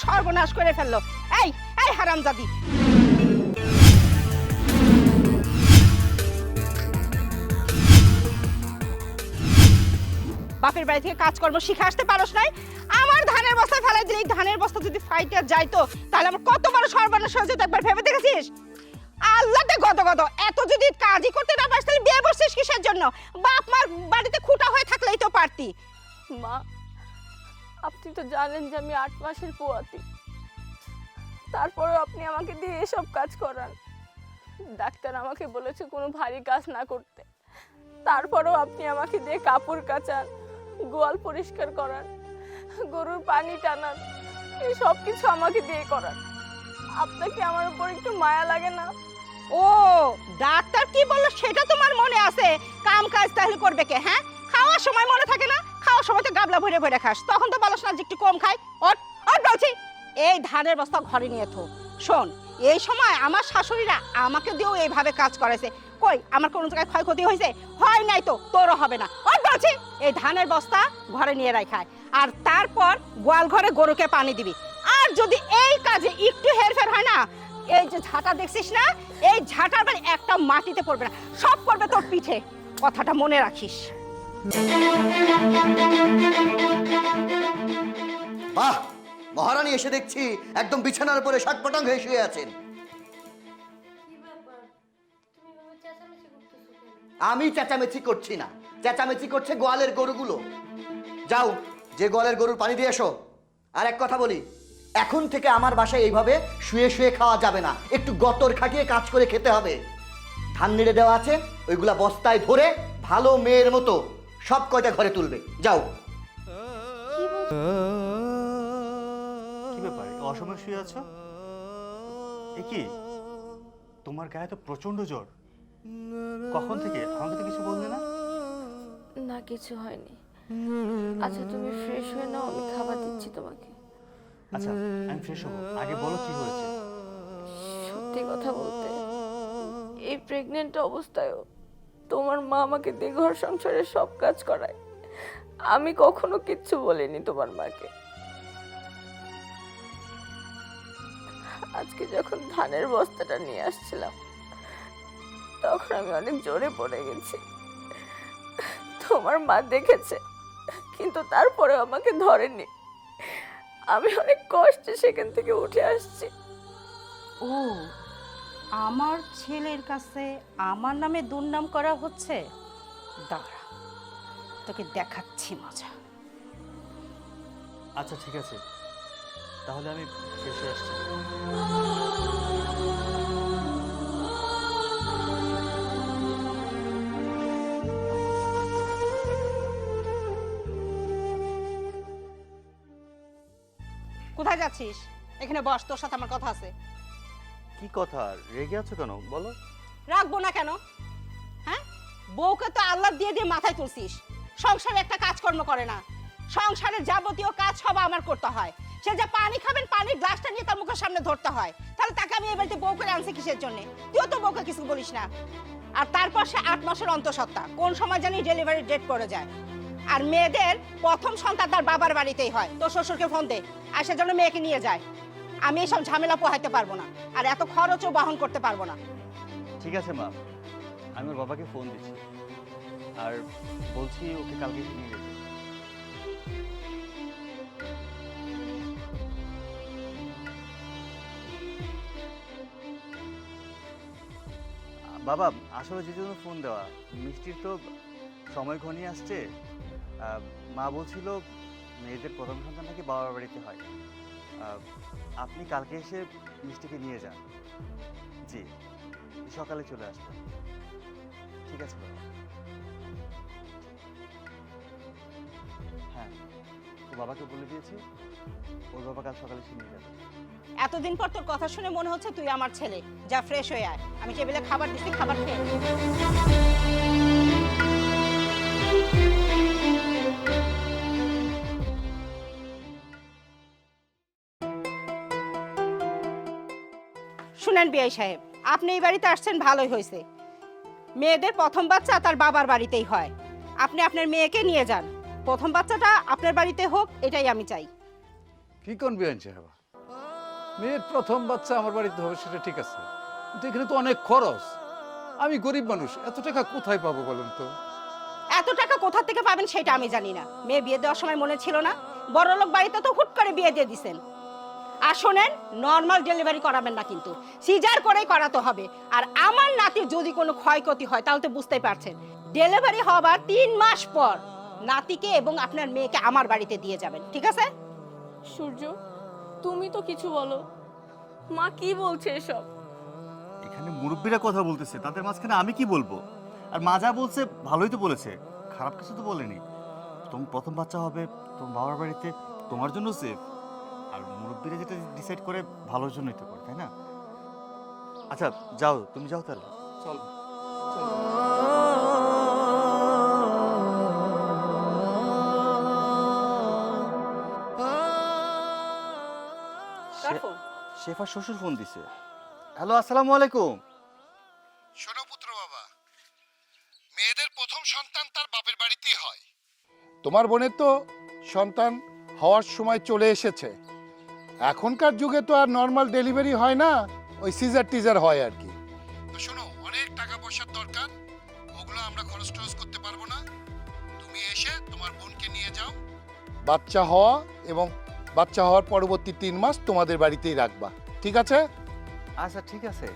সর্বনাশ করে ফেললো। এই এই হারামজাদি, বাপের বাড়ি থেকে কাজকর্ম শিখে আসতে পারোস নাই? আমার ধানের বস্তা ফেলাই দিলে, ধানের বস্তা যদি ফাইটে যাইতো তাহলে আমার কত বড় সর্বনাশ হয়ে যেত, একবার ভেবে দেখেছিস? আল্লাহতে গদ গদ, এত যদি কাজই করতে না পারছিস তাহলে বিয়ে বসছিস কিসের জন্য? বাপ মার বাড়িতে খুঁটা হয়ে থাকলেই তো পারতি। মা, আপনি তো জানেন যে আমি 8 মাসের পোয়াতি, তারপরেও আপনি আমাকে দিয়ে এসব কাজ করান। ডাক্তার আমাকে বলেছে কোনো ভারী কাজ না করতে, তারপরেও আপনি আমাকে দিয়ে কাপড় কাচান, গোয়াল পরিষ্কার করান, গরুর পানি টানান, এই সব কিছু আমাকে দিয়ে করান। আপনাকে আমার উপর একটু মায়া লাগে না? ও, ডাক্তার কি বললো সেটা তোমার মনে আছে? কাম কাজ তাহলে করবে কে? হ্যাঁ, খাওয়ার সময় মনে থাকে না? খাওয়ার সময় তো গাবলা ভরে ভরে খাস, তখন তো বলছ না যে একটু কম খাই। ওর ওর বলছি, এই ধানের বস্তা ঘরে নিয়ে থো। শোন, এই সময় আমার শাশুড়িরা আমাকে দিয়েও এইভাবে কাজ করেছে। কই আমার কোনো জায়গায় ক্ষয়ক্ষতি হয়েছে? হয় নাই তো, তোরও হবে না। ওর বলছি, এই ধানের বস্তা ঘরে নিয়ে রাখায়, আর তারপর গোয়াল ঘরে গরুকে পানি দিবি। আর যদি এই কাজে একটু হেরফের হয় না, এই যে ঝাঁটা দেখছিস না, এই ঝাঁটার বাড়ি একটা মাটিতে পড়বে না, সব পড়বে তোর পিঠে। কথাটা মনে রাখিস। বাহ, মহারানী এসে দেখছি একদম বিছানার উপরে শাটপটাং হয়ে শুয়ে আছেন। আমি চেঁচামেচি করছি না, চেঁচামেচি করছে গোয়ালের গরুগুলো। যাও, যে গোয়ালের গরুর পানি দিয়ে এসো। আর এক কথা বলি, এখন থেকে আমার বাসায় এইভাবে শুয়ে শুয়ে খাওয়া যাবে না, একটু গতর খাটিয়ে কাজ করে খেতে হবে। ধান নেড়ে দেওয়া আছে, ওইগুলা বস্তায় ধরে ভালো মেয়ের মতো সব কয়টা ঘরে তুলবে। যাও। কি ব্যাপার, অসময় শুয়ে আছো? এ কি, তোমার গায়ে তো প্রচন্ড জ্বর। কখন থেকে? আমাকে তো কিছু বললে না। না, কিছু হয়নি। আচ্ছা, তুমি ফ্রেশ হয়ে নাও, আমি খাবার দিচ্ছি তোমাকে। আচ্ছা, আমি ফ্রেশ হবো, আগে বলো কি হয়েছে। সত্যি কথা বলতে, এই প্রেগনেন্ট অবস্থায়ও তোমার মা আমাকে দিয়ে ঘর সংসারের সব কাজ করায়। আমি কখনো কিচ্ছু বলিনি তোমার মাকে। আজকে যখন ধানের বস্তাটা নিয়ে আসছিলাম, তখন আমি অনেক জোরে পড়ে গেছি। তোমার মা দেখেছে, কিন্তু তারপরে আমাকে ধরেনি। আমি অনেক কষ্টে সেখান থেকে উঠে আসছি। ও, আমার ছেলের কাছে আমার নামে দুর্নাম করা হচ্ছে। দাঁড়া, তোকে দেখাচ্ছি মজা। আচ্ছা ঠিক আছে, তাহলে আমি ফ্রেশ হয়ে আসছি। কোথায় যাচ্ছিস? এখানে বস, তোর সাথে আমার কথা আছে। কি কথা, রেগে আছো কেন বলো? রাখবো না কেন? হ্যাঁ, বউকে তো আল্লাহ দিয়ে দিয়ে মাথায় তুলছিস, সংসারে একটা কাজকর্ম করে না। সংসারের যাবতীয় কাজ সব আমার করতে হয়। সে যে পানি খাবেন, পানির গ্লাসটা নিয়ে তার মুখের সামনে ধরতে হয়। তাহলে তাকে আমি এই বাড়িতে বউ করে আনছি কিসের জন্য? তুইও তো বউকে কিছু বলিস না। আর তারপর সে 8 মাসের অন্তঃসত্ত্বা, কোন সময় জানি ডেলিভারি ডেট পড়ে যায়। আর মেয়েদের প্রথম সন্তান তার বাবার বাড়িতেই হয়। তোর শ্বশুরকে ফোন দে, আর সে জন্য মেয়েকে নিয়ে যায়। আমি এসব ঝামেলা পোহাইতে পারবো না, আর এত খরচও বহন করতে পারবো না। ঠিক আছে মা, আমি ওর বাবাকে ফোন দিচ্ছি আর বলছি ওকে কালকে এসে নিয়ে যেতে। বাবা, আসলে যে জন্য ফোন দেওয়া, মিষ্টির তো সময় ঘনিয়ে আসছে। মা বলছিল মেয়েদের প্রথম সন্তান নাকি বাবার বাড়িতে হয়। আপনি কালকে এসে মিষ্টিকে নিয়ে যান। জি, সকালে চলে আসবেন। ঠিক আছে বাবা। হ্যাঁ, ও বাবাকে বলে দিয়েছি, ওর বাবা কাল সকালে এসে নিয়ে যাবে। এতদিন পর তোর কথা শুনে মনে হচ্ছে তুই আমার ছেলে। যা, ফ্রেশ হয়ে আয়, আমি টেবিলে খাবার দিচ্ছি, খাবার খেয়ে নে। শুনেন বিআই সাহেব, আপনি এই বাড়িতে আসছেন ভালোই হয়েছে। মেয়েদের প্রথম বাচ্চা তার বাবার বাড়িতেই হয়। আপনি আপনার মেয়েকে নিয়ে যান, প্রথম বাচ্চাটা আপনার বাড়িতে হোক, এটাই আমি চাই। কি কোন বিয়ান সাহেব, মেয়ের প্রথম বাচ্চা আমার বাড়িতে হবে সেটা ঠিক আছে, কিন্তু এখানে তো অনেক খরচ। আমি গরিব মানুষ, এত টাকা কোথায় পাবো বলেন তো? এত টাকা কোথা থেকে পাবেন সেটা আমি জানি না। মেয়ে বিয়ে দেওয়ার সময় মনে ছিল না? বড়লোক বাড়িতে তো হুট করে বিয়ে দিয়ে দিছেন। আর শোনেন, নর্মাল ডেলিভারি করাবেন না, কিন্তু সিজার করেই করাতে হবে। আর আমার নাতির যদি কোনো ক্ষয়ক্ষতি হয় তাহলে তো বুঝতেই পারছেন, ডেলিভারি হবার 3 মাস পর নাতিকে এবং আপনার মেয়েকে আমার বাড়িতে দিয়ে যাবেন, ঠিক আছে? সূর্য, তুমি তো কিছু বলো। মা কি বলছে এসব? এখানে মুরব্বীরা কথা বলতেছে, তাদের মাঝখানে আমি কি বলবো? আর মা যা বলছে ভালোই তো বলেছে, খারাপ কিছু তো বলেনি। তোমার প্রথম বাচ্চা হবে তোমার বাবার বাড়িতে, তোমার জন্য সেফ। আর মুরব্বীরা যেটা ডিসাইড করে ভালোর জন্যই তো করে, তাই না? আচ্ছা যাও, তুমি যাও তাহলে। চল। শেফার শ্বশুর ফোন দিছে। হ্যালো, আসসালামু আলাইকুম। শোনো পুত্র বাবা, মেয়েদের প্রথম সন্তান তার বাপের বাড়িতেই হয়। তোমার বোনের তো সন্তান হওয়ার সময় চলে এসেছে। এখনকার যুগে তো আর নর্মাল ডেলিভারি হয় না, ওই সিজার টিজার হয় আর কি। তো শোনো, অনেক টাকা পয়সার দরকার, ওগুলো আমরা খরচ টরচ করতে পারবো না। তুমি এসে তোমার বোনকে নিয়ে যাও, বাচ্চা হওয়া এবং বাচ্চা হওয়ার পরবর্তী 3 মাস তোমাদের বাড়িতেই রাখবা, ঠিক আছে? আচ্ছা ঠিক আছে।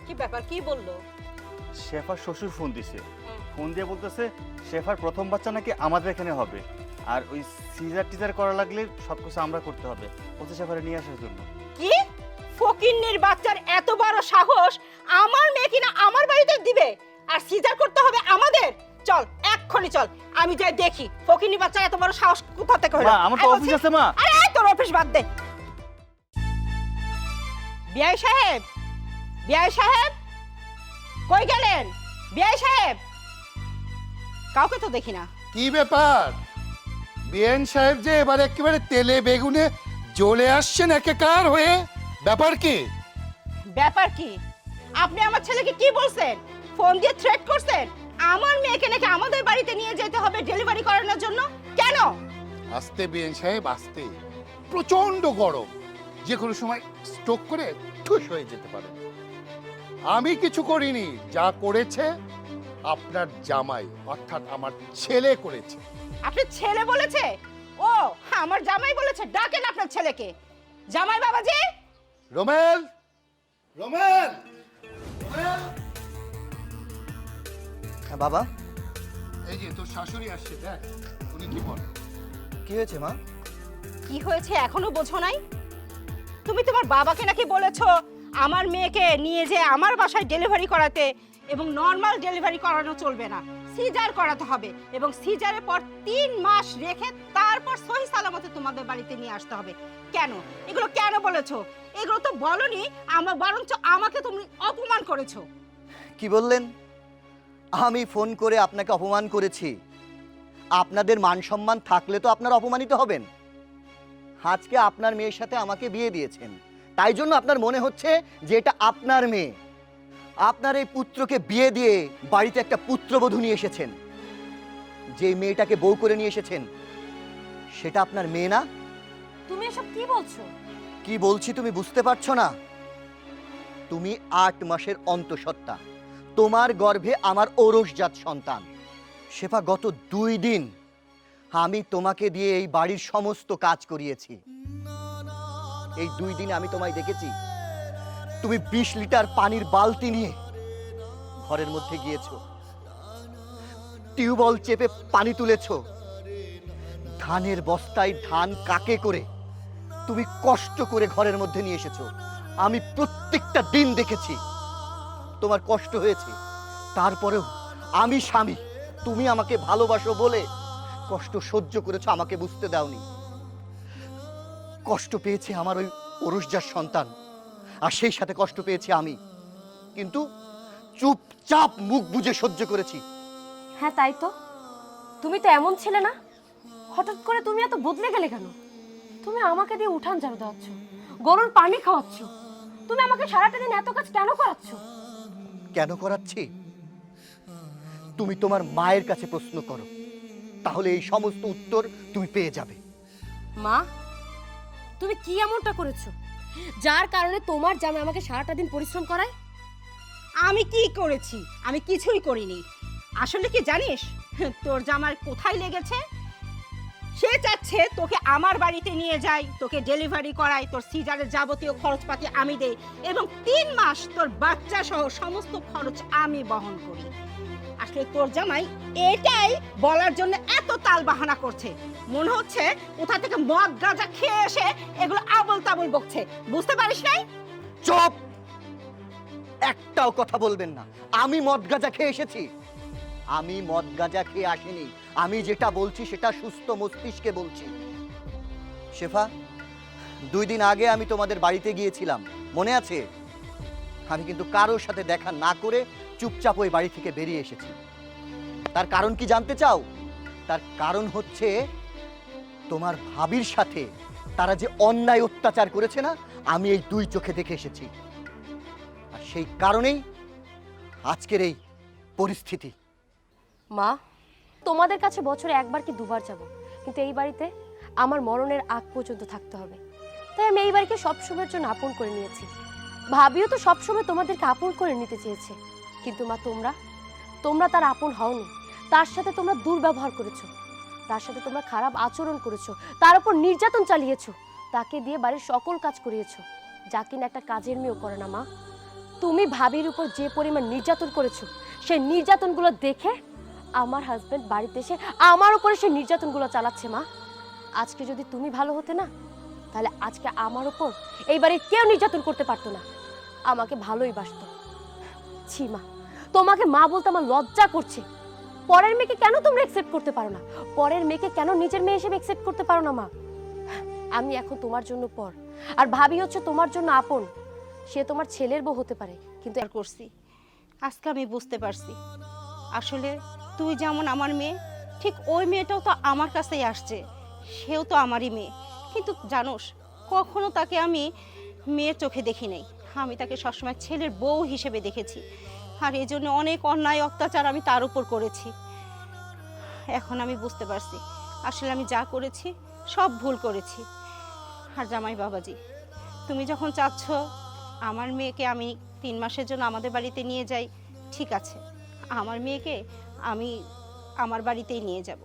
কি ব্যাপার, কি বললো? শেফার শ্বশুর ফোন দিছে, ফোন দিয়ে বলতেছে শেফার প্রথম বাচ্চা নাকি আমাদের এখানে হবে, আর ওই সিজার টিজার করা লাগলে সবকিছু আমরা করতে হবে, বলছে শেফারে নিয়ে আসার জন্য। কি ফকিন্নির বাচ্চার এত বড় সাহস, আমার মেয়ে কিনা আমার বাড়িতে দিবে আর সিজার করতে হবে আমাদের? চল এক্ষুনি চল, আমি যাই দেখি ফকিন্নির বাচ্চা এত বড় সাহস কোথা থেকে হলো। মা, আমার তো অফিস আছে মা। আরে এই তোর অফিস বাদ দে। বিআই সাহেব, বিআই সাহেব কই গেলেন? বিআই সাহেব, কাউকে তো দেখি না। কি ব্যাপার? বিএন সাহেব যে এবার একেবারে তেলে বেগুনে জ্বলে আসছেন একেকার হয়ে, ব্যাপার কি? ব্যাপার কি? আপনি আমার ছেলেকে কি বলছেন? ফোন দিয়ে থ্রেট করছেন আমার মেয়েকে নাকি আমাদের বাড়িতে নিয়ে যেতে হবে ডেলিভারি করানোর জন্য। কেন? আস্তে বিএন সাহেব আস্তে, প্রচন্ড গরম, যে কোনো সময় স্ট্রোক করে ঠুস হয়ে যেতে পারে। আমি কিছু করিনি, যা করেছে আপনার জামাই অর্থাৎ আমার ছেলে করেছে। আপনার ছেলে বলেছে? ও, আমার জামাই বলেছে। ডাকেন আপনার ছেলেকে। জামাই বাবাজি, রোমেল, রোমেল, রোমেল। হ্যাঁ বাবা। এই যে তোর শাশুড়ি আসছে, দেখ উনি কি বলে। কি হয়েছে মা? কি হয়েছে এখনো বোঝো নাই? তুমি তোমার বাবাকে নাকি বলেছো আমার মেয়েকে নিয়ে যে আমার বাসায় ডেলিভারি করাতে, এবং নর্মাল ডেলিভারি করানো চলবে না, সিজার করাতে হবে, এবং সিজারের পর 3 মাস রেখে তারপর সহি সালামতে তোমাদের বাড়িতে নিয়ে আসতে হবে। কেন এগুলো কেন বলেছো? এগুলো তো বলনি, আমার বরঞ্চ আমাকে তুমি অপমান করেছো। কি বললেন? আমি ফোন করে আপনাকে অপমান করেছি? আপনাদের মান সম্মান থাকলে তো আপনারা অপমানিত হবেন। আজকে আপনার মেয়ের সাথে আমাকে বিয়ে দিয়েছেন, তাই জন্য আপনার মনে হচ্ছে যে এটা আপনার মেয়ে। আপনার এই পুত্রকে বিয়ে দিয়ে বাড়িতে একটা পুত্রবধূ নিয়ে এসেছেন। যে মেয়েটাকে বউ করে নিয়ে এসেছেন সেটা আপনার মেয়ে না। তুমি এসব কি বলছো? কি বলছি তুমি বুঝতে পারছো না? তুমি 8 মাসের অন্তঃসত্ত্বা, তোমার গর্ভে আমার ঔরসজাত সন্তান। শেফা, গত 2 দিন আমি তোমাকে দিয়ে এই বাড়ির সমস্ত কাজ করিয়েছি। এই 2 দিনে আমি তোমায় দেখেছি তুমি 20 লিটার পানির বালতি নিয়ে ঘরের মধ্যে গিয়েছো, টিউবওয়েল চেপে পানি তুলেছো, ধানের বস্তায় ধান কাকে করে তুমি কষ্ট করে ঘরের মধ্যে নিয়ে এসেছো। আমি প্রত্যেকটা দিন দেখেছি, তোমার কষ্ট হয়েছে। তারপরেও আমি স্বামী, তুমি আমাকে ভালোবাসো বলে কষ্ট সহ্য করেছো, আমাকে বুঝতে দাওনি। কষ্ট পেয়েছে আমার ওই ঔরসজাত সন্তান, আর সেই সাথে কষ্ট পেয়েছি আমি, কিন্তু চুপচাপ মুখ বুজে সহ্য করেছি। হ্যাঁ তাই তো, তুমি তো এমন ছিলে না, হঠাৎ করে তুমি এত বদলে গেলে কেন? তুমি আমাকে দিয়ে উঠান ঝাড়ু দেওয়াচ্ছ, গরুর পানি খাওয়াচ্ছ, তুমি আমাকে সারাটা দিন এত কাজ কেন করাচ্ছ? কেন করাচ্ছি তুমি তোমার মায়ের কাছে প্রশ্ন করো, তাহলে এই সমস্ত উত্তর তুমি পেয়ে যাবে। মা, তুমি কি এমনটা করেছো যার কারণে তোমার জামাই আমাকে সারাটা দিন পরিশ্রম করায়? আমি কি করেছি? আমি কিছুই করিনি। আসলে কি জানিস, তোর জামার কোথায় লেগেছে? সে চাচ্ছে তোকে আমার বাড়িতে নিয়ে যাই, তোকে ডেলিভারি করাই, তোর সিজারের যাবতীয় খরচপাতি আমি দেই এবং 3 মাস তোর বাচ্চা সহ সমস্ত খরচ আমি বহন করি। আসলে তোর জামাই এটাই বলার জন্য এত তাল বাহানা করছে। মনে হচ্ছে কোথা থেকে মদ গাঁজা খেয়ে এসে এগুলো আবল তাবল বকছে। বুঝতে পারিস নাই? চুপ! একটাও কথা বলবেন না। আমি মদ গাঁজা খেয়ে এসেছি? আমি মদ গাঁজা খেয়ে আসিনি। আমি যেটা বলছি সেটা সুস্থ মস্তিষ্কে বলছি। শেফা, 2 দিন আগে আমি তোমাদের বাড়িতে গিয়েছিলাম, মনে আছে? আমি কিন্তু কারোর সাথে দেখা না করে চুপচাপ ওই বাড়ি থেকে বেরিয়ে এসেছি। তার কারণ কি জানতে চাও? তার কারণ হচ্ছে তোমার ভাবির সাথে তারা যে অন্যায় অত্যাচার করেছে না, আমি এই 2 চোখে দেখে এসেছি। আর সেই কারণেই আজকের এই পরিস্থিতি। মা, তোমাদের কাছে বছরে একবার কি দুবার যাব, কিন্তু এই বাড়িতে আমার মরণের আগ পর্যন্ত থাকতে হবে। তাই আমি এই বাড়িকে সবসময়ের জন্য আপন করে নিয়েছি। ভাবিও তো সবসময় তোমাদেরকে আপন করে নিতে চেয়েছে, কিন্তু মা তোমরা তার আপন হওনি। তার সাথে তোমরা দুর্ব্যবহার করেছো, তার সাথে তোমরা খারাপ আচরণ করেছো, তার উপর নির্যাতন চালিয়েছো, তাকে দিয়ে বাড়ির সকল কাজ করিয়েছো, যা কিনা একটা কাজের মেয়েও করে না। মা, তুমি ভাবির উপর যে পরিমাণ নির্যাতন করেছো, সেই নির্যাতনগুলো দেখে আমার হাজবেন্ড বাড়িতে এসে আমার উপরে সেই নির্যাতনগুলো চালাচ্ছে। মা, আজকে যদি তুমি ভালো হতে না, তাহলে আজকে আমার উপর এই বাড়ির কেউ নির্যাতন করতে পারতো না, আমাকে ভালোই বাসতো। ছি মা, তোমাকে মা বলতে আমার লজ্জা করছে। পরের মেয়েকে কেন তোমরা অ্যাকসেপ্ট করতে পারো না? পরের মেয়েকে কেন নিজের মেয়ে হিসেবে অ্যাকসেপ্ট করতে পারো না? মা, আমি এখন তোমার জন্য পর, আর ভাবি হচ্ছে তোমার জন্য আপন। সে তোমার ছেলের বউ হতে পারে, কিন্তু আর করছি, আজকে আমি বুঝতে পারছি আসলে তুই যেমন আমার মেয়ে, ঠিক ওই মেয়েটাও তো আমার কাছেই আসছে, সেও তো আমারই মেয়ে। কিন্তু জানোস, কখনো তাকে আমি মেয়ের চোখে দেখি নাই, আমি তাকে সবসময় ছেলের বউ হিসেবে দেখেছি। আর এই জন্য অনেক অন্যায় অত্যাচার আমি তার উপর করেছি। এখন আমি বুঝতে পারছি আসলে আমি যা করেছি সব ভুল করেছি। আর জামাই বাবাজি, তুমি যখন চাচ্ছ আমার মেয়েকে আমি 3 মাসের জন্য আমাদের বাড়িতে নিয়ে যাই, ঠিক আছে, আমার মেয়েকে আমি আমার বাড়িতেই নিয়ে যাব।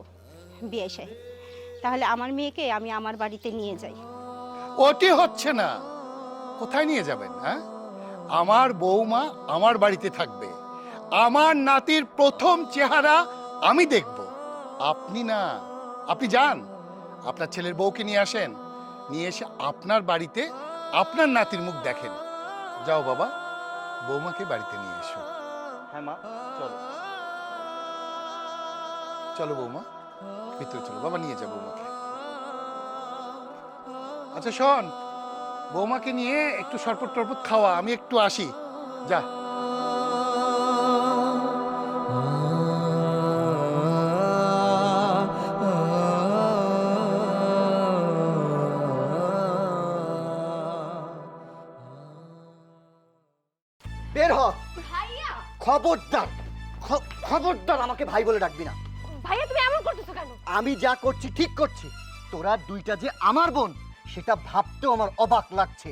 বিআই সাহেব, তাহলে আমার মেয়েকে আমি আমার বাড়িতে নিয়ে যাই। ওটি হচ্ছে না। কোথায় নিয়ে যাবেন? হ্যাঁ, আমার বৌমা আমার বাড়িতে থাকবে, আমার নাতির প্রথম চেহারা আমি দেখব, আপনি না। আপনি যান, আপনার ছেলের বউকে নিয়ে আসেন, নিয়ে এসে আপনার বাড়িতে আপনার নাতির মুখ দেখেন। যাও বাবা, বৌমাকে বাড়িতে নিয়ে এসো। হ্যাঁ মা, চলো। চলো বৌমা, ভিতরে চলো। বাবা নিয়ে যাবো বৌমাকে। আচ্ছা শোন, বৌমাকে নিয়ে একটু শরবত টরবত খাওয়া, আমি একটু আসি। যা। বের হ। ভাইয়া, খবরদার, খবরদার আমাকে ভাই বলে ডাকবি না। ভাইয়া তুমি এমন করতেছো কেন? আমি যা করছি ঠিক করছি। তোরা 2টা যে আমার বোন, সেটা ভাবতেও আমার অবাক লাগছে।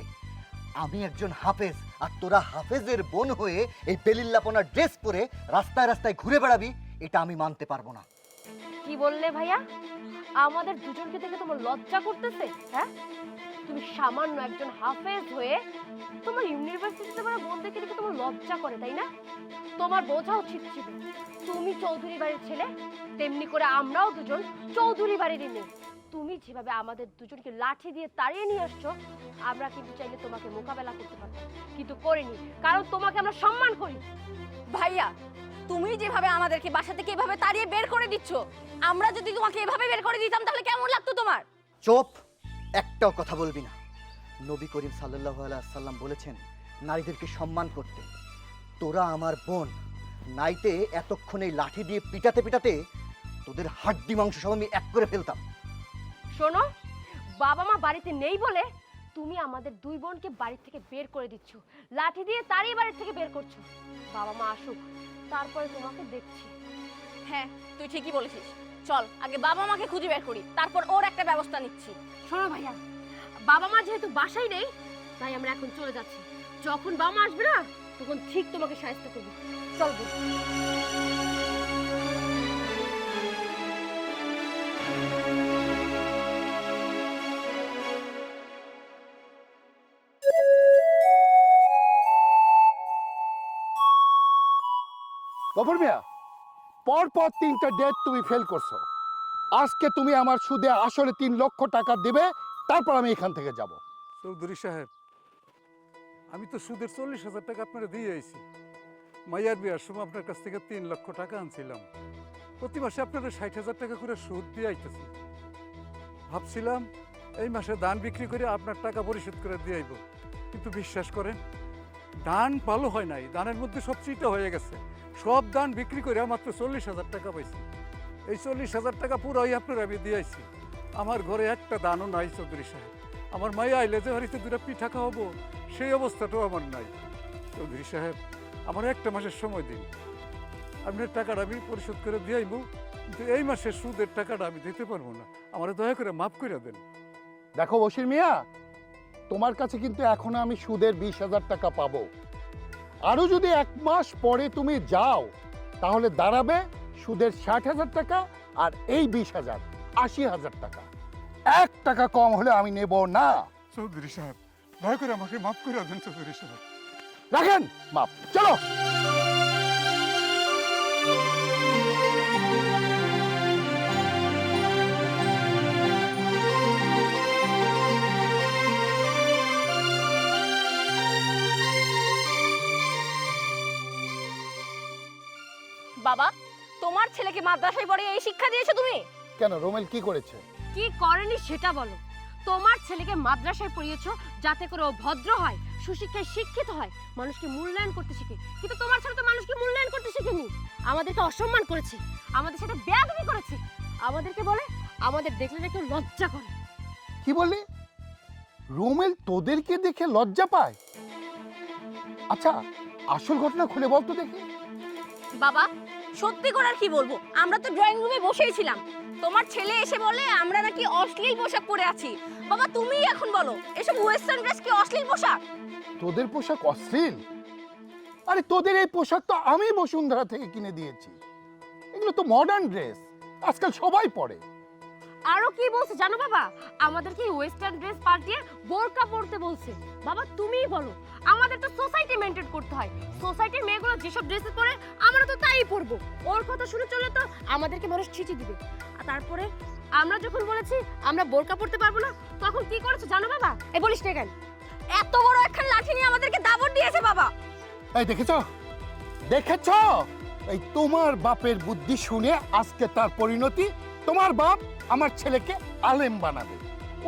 আমি একজন হাফেজ, আর তোরা হাফেজের বোন হয়ে এই বেলিল্লাপনার ড্রেস পরে রাস্তায় রাস্তায় ঘুরে বেড়াবি, এটা আমি মানতে পারবো না। কি বললে ভাইয়া? আমাদের দুজনকে দেখে তোমার লজ্জা করতেছে? হ্যাঁ, তুমি সামান্য একজন হাফেজ হয়ে তোমার ইউনিভার্সিটিতে পড়া বোনদেরকে দেখে তোমার লজ্জা করে, তাই না? তোমার বোঝা উচিত ছিল তুমি চৌধুরী বাড়ির ছেলে, তেমনি করে আমরাও দুজন চৌধুরী বাড়ির মেয়ে। তুমি যেভাবে আমাদের দুজনকে লাঠি দিয়ে তাড়িয়ে নিয়ে আসছো, আমরা কিন্তু চাইলে তোমাকে মোকাবেলা করতে পারতাম, কিন্তু করিনি, কারণ তোমাকে আমরা সম্মান করি। ভাইয়া, তুমি যেভাবে আমাদেরকে বাসা থেকে এভাবে তাড়িয়ে বের করে দিচ্ছ, আমরা যদি তোমাকে এভাবে বের করে দিতাম তাহলে কেমন লাগতো তোমার? চুপ, একটাও কথা বলবি না। নবী করিম সাল্লাল্লাহু আলাইহি সাল্লাম বলেছেন নারীদেরকে সম্মান করতে। তোরা আমার বোন, নাইতে এতক্ষণ এই লাঠি দিয়ে পিটাতে পিটাতে তোদের হাড্ডি মাংস সব আমি এক করে ফেলতাম। শোনো, বাবা মা বাড়িতে নেই বলে তুমি আমাদের 2 বোনকে বাড়ি থেকে বের করে দিচ্ছ, লাঠি দিয়ে তাড়িয়ে বাড়ি থেকে বের করছো। বাবা মা আসুক, তারপরে তোমাকে দেখছি। হ্যাঁ, তুই ঠিকই বলেছিস। চল আগে বাবা মাকে খুঁজে বের করি, তারপর ওর একটা ব্যবস্থা নিচ্ছি। শোনো ভাইয়া, বাবা মা যেহেতু বাসায় নেই, তাই আমরা এখন চলে যাচ্ছি। যখন বাবা মা আসবে না, তখন ঠিক তোমাকে সাহায্য করবো। চলবো। গফর মিয়া, পর 3টা ডেট তুমি ফেল করছো। আজকে তুমি আমার সুদে আসলে 3 লক্ষ টাকা দিবে, তারপর আমি এখান থেকে যাব। চৌধুরী সাহেব, আমি তো সুদের 40,000 টাকা আপনারা দিয়ে আইছি। মাইয়ার বিয়ার সময় আপনার কাছ থেকে 3 লক্ষ টাকা আনছিলাম। প্রতি মাসে আপনারা 60,000 টাকা করে সুদ দিয়ে আইতেছি। ভাবছিলাম এই মাসে ধান বিক্রি করে আপনার টাকা পরিশোধ করে দিয়ে আইব, কিন্তু বিশ্বাস করেন ধান ভালো হয় নাই, ধানের মধ্যে সব চিটা হয়ে গেছে। সব ধান বিক্রি করে মাত্র 40,000 টাকা পাইছি। এই 40,000 টাকা পুরোই আপনার আমি দিয়েছি। আমার ঘরে একটা দানও নাই চৌধুরী সাহেব। আমার মাইয়া আইলে যে বাড়িতে 2টা পিঠা খাওয়াবো, সেই অবস্থাটাও আমার নাই। চৌধুরী সাহেব, আমার একটা মাসের সময় দিন, আপনার টাকাটা আমি পরিশোধ করে দিয়ে আইব, কিন্তু এই মাসের সুদের টাকাটা আমি দিতে পারবো না। আমার দয়া করে মাফ করে দেন। দেখো বশির মিয়া, তোমার কাছে কিন্তু এখনো আমি সুদের 20,000 টাকা পাবো। আরো যদি 1 মাস পরে তুমি যাও, তাহলে দাঁড়াবে সুদের 60,000 টাকা, আর এই 20,000 80,000 টাকা। 1 টাকা কম হলে আমি নেব না। চৌধুরী সাহেব, দয়া করে আমাকে মাফ করে দেন চৌধুরী সাহেব। রাখেন মাপ, চলো। বাবা, তোমার ছেলেকে মাদ্রাসায় পড়ে এই শিক্ষা দিয়েছো তুমি? কেন, রোমেল কি করেছে? কি করেনি সেটা বলো। তোমার ছেলেকে মাদ্রাসায় পড়িয়েছো যাতে করে ও ভদ্র হয়, সুশিক্ষায় শিক্ষিত হয়, মানুষকে মূল্যায়ন করতে শিখে। কিন্তু তোমার ছেলে তো মানুষকে মূল্যায়ন করতে শিখেনি, আমাদেরকে অসম্মান করেছে, আমাদের সাথে বেয়াদবি করেছে। আমাদেরকে বলে আমাদের দেখলে একটু লজ্জা করে। কি বললি? রোমেল তোদেরকে দেখে লজ্জা পায়? আচ্ছা, আসল ঘটনা খুলে বলতো দেখি। বাবা, সত্যি করে আর কি বলবো, আমরা তো ড্রয়িং রুমে বসেই ছিলাম। তোমার ছেলে এসে বলে আমরা নাকি অশ্লীল পোশাক পরে আছি। বাবা, তুমিই এখন বলো, এসব ওয়েস্টার্ন ড্রেস কি অশ্লীল পোশাক? তোদের পোশাক অশ্লীল? আরে তোদের এই পোশাক তো আমি বসুন্ধরা থেকে কিনে দিয়েছি। এগুলো তো মডার্ন ড্রেস, আজকাল সবাই পরে। আরো কি বলছে জানো বাবা, আমাদেরকে ওয়েস্টার্ন ড্রেস পাল্টিয়ে বোরকা পরতে বলছে। বাবা তুমিই বলো, আমাদের তো সোসাইটি মেইনটেইন করতে হয়। সোসাইটির মেয়েগুলো যেসব ড্রেস পরে আমরা তো তাই পরবো। ওর কথা শুনে চলে তো আমাদেরকে মানুষ ছিচি দিবে। আর তারপরে আমরা যখন বলেছি আমরা বোরকা পরতে পারবো না, তখন কি করেছে জানো বাবা? এই বলিস না কেন? এত বড় একখান লাঠি নিয়ে আমাদেরকে দাবড় দিয়েছে বাবা। এই দেখেছো, দেখেছো, এই তোমার বাপের বুদ্ধি শুনে আজকে তার পরিণতি। তোমার বাপ আমার ছেলেকে আলেম বানাবে,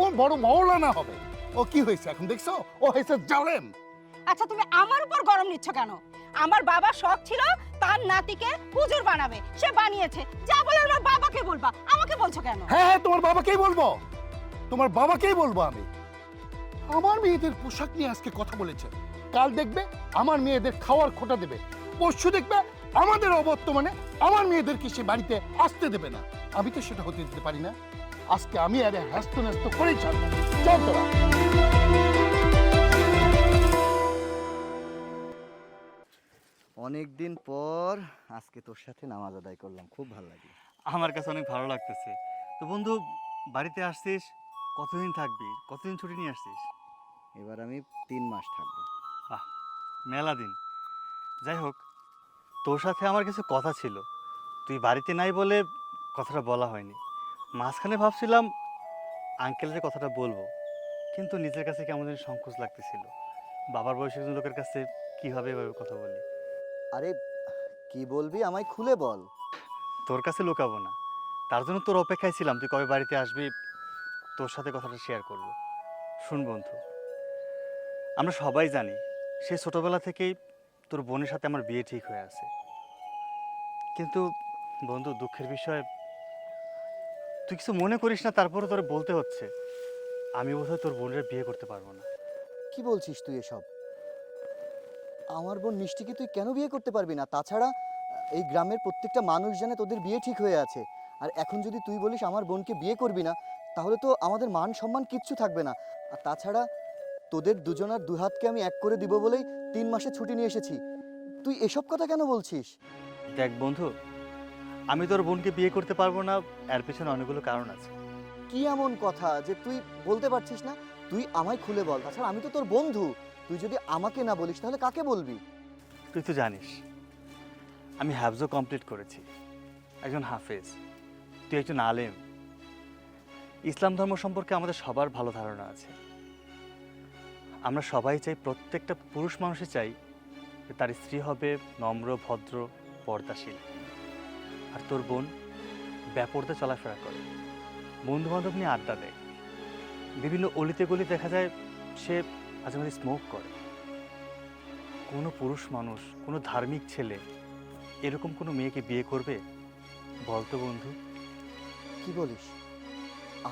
ও বড় মাওলানা হবে। ও কি হয়েছে এখন দেখছো? ও হয়েছে জালেম। আচ্ছা তুমি আমার উপর গরম নিচ্ছ কেন? আমার বাবার শখ ছিল তার নাতিকে হুজুর বানাবে, সে বানিয়েছে। যা বলে আমার বাবাকে বলবা, আমাকে বলছো কেন? হ্যাঁ হ্যাঁ, তোমার বাবাকেই বলবো, তোমার বাবাকেই বলবো আমি। আমার মেয়েদের পোশাক নিয়ে আজকে কথা বলেছে, কাল দেখবে আমার মেয়েদের খাওয়ার খোটা দেবে, পরশু দেখবে আমাদের অবর্তমানে আমার মেয়েদেরকে সে বাড়িতে আসতে দেবে না। আমি তো সেটা হতে দিতে পারি না। আজকে আমি আরে হ্যাস্ত ন্যস্ত করেই ছাড়বো। চল তোরা। অনেক দিন পর আজকে তোর সাথে নামাজ আদায় করলাম, খুব ভালো লাগলো। আমার কাছে অনেক ভালো লাগতেছে। তো বন্ধু, বাড়িতে আসছিস, কতদিন থাকবি? কতদিন ছুটি নিয়ে আসছিস? এবার আমি 3 মাস থাকবো। বাহ, মেলা দিন। যাই হোক, তোর সাথে আমার কিছু কথা ছিল, তুই বাড়িতে নাই বলে কথাটা বলা হয়নি। মাঝখানে ভাবছিলাম আঙ্কেলের কথাটা বলবো, কিন্তু নিজের কাছে কেমন যেন সংকোচ লাগতেছিল। বাবার বয়সী একজন লোকের কাছে কীভাবে এভাবে কথা বলি? আরে কি বলবি, আমায় খুলে বল। তোর কাছে লুকাবো না, তার জন্য তোর অপেক্ষায় ছিলাম তুই কবে বাড়িতে আসবি, তোর সাথে কথাটা শেয়ার করব। শুন বন্ধু, আমরা সবাই জানি সেই ছোটবেলা থেকেই তোর বোনের সাথে আমার বিয়ে ঠিক হয়ে আছে। কিন্তু বন্ধু, দুঃখের বিষয়, তুই কিছু মনে করিস না, তারপরে তোর বলতে হচ্ছে, আমি বোধহয় তোর বোনের বিয়ে করতে পারবো না। কি বলছিস তুই এসব? আমার বোন মিষ্টিকে তুই কেন বিয়ে করতে পারবি না? তাছাড়া এই গ্রামের প্রত্যেকটা মানুষ জানে তোদের বিয়ে ঠিক হয়ে আছে। আর এখন যদি তুই বলিস আমার বোনকে বিয়ে করবি না, তাহলে তো আমাদের মান সম্মান কিচ্ছু থাকবে না। আর তাছাড়া তোদের দুজনার দু হাতকে আমি এক করে দিব বলেই 3 মাসে ছুটি নিয়ে এসেছি। তুই এসব কথা কেন বলছিস? দেখ বন্ধু, আমি তোর বোনকে বিয়ে করতে পারবো না, এর পেছনে অনেকগুলো কারণ আছে। কি এমন কথা যে তুই বলতে পারছিস না? তুই আমায় খুলে বল। তাছাড়া আমি তো তোর বন্ধু, তুই যদি আমাকে না বলিস তাহলে কাকে বলবি? তুই তো জানিস আমি হাফজও কমপ্লিট করেছি, একজন হাফেজ, তুই একজন আলেম। ইসলাম ধর্ম সম্পর্কে আমাদের সবার ভালো ধারণা আছে। আমরা সবাই চাই, প্রত্যেকটা পুরুষ মানুষই চাই যে তার স্ত্রী হবে নম্র, ভদ্র, পর্দাশীল। আর তোর বোন বেপরদা চলাফেরা করে, বন্ধু বান্ধব নিয়ে আড্ডা দেয়, বিভিন্ন অলিতে গলি দেখা যায় সে মাঝে মাঝে স্মোক করে। কোনো পুরুষ মানুষ, কোনো ধার্মিক ছেলে এরকম কোনো মেয়েকে বিয়ে করবে বলতো বন্ধু? কি বলিস?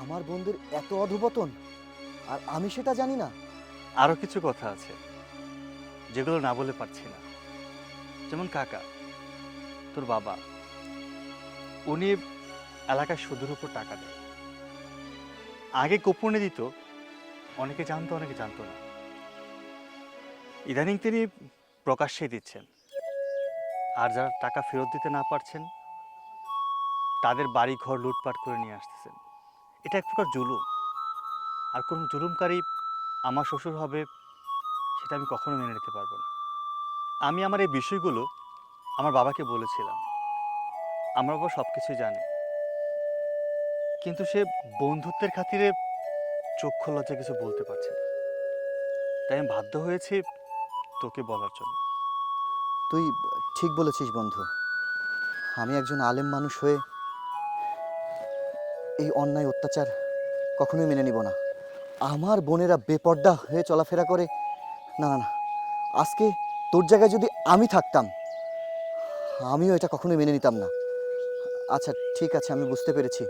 আমার বন্ধুর এত অধঃপতন আর আমি সেটা জানি না? আরও কিছু কথা আছে যেগুলো না বলে পারছি না। যেমন কাকা, তোর বাবা, উনি এলাকায় সুদের উপর টাকা দেয়। আগে গোপনে দিত, অনেকে জানতো অনেকে জানতো না। ইদানিং তিনি প্রকাশ্যে দিচ্ছেন। আর যারা টাকা ফেরত দিতে না পারছেন তাদের বাড়ি ঘর লুটপাট করে নিয়ে আসতেছেন। এটা এক প্রকার জুলুম। আর কোন জুলুমকারী আমার শ্বশুর হবে সেটা আমি কখনো মেনে নিতে পারবো না। আমি আমার এই বিষয়গুলো আমার বাবাকে বলেছিলাম। আমার বাবা সব কিছুই জানে, কিন্তু সে বন্ধুত্বের খাতিরে চক্ষু লজ্জা কিছু বলতে পারছে না। তাই আমি বাধ্য হয়েছি তোকে বলার জন্য। তুই ঠিক বলেছিস বন্ধু। আমি একজন আলেম মানুষ হয়ে এই অন্যায় অত্যাচার কখনোই মেনে নিব না। আমার বোনেরা বেপর্দা হয়ে চলাফেরা করে, না না না, আজকে তোর জায়গায় যদি আমি থাকতাম আমিও এটা কখনোই মেনে নিতাম না। আচ্ছা ঠিক আছে, আমি বুঝতে পেরেছি।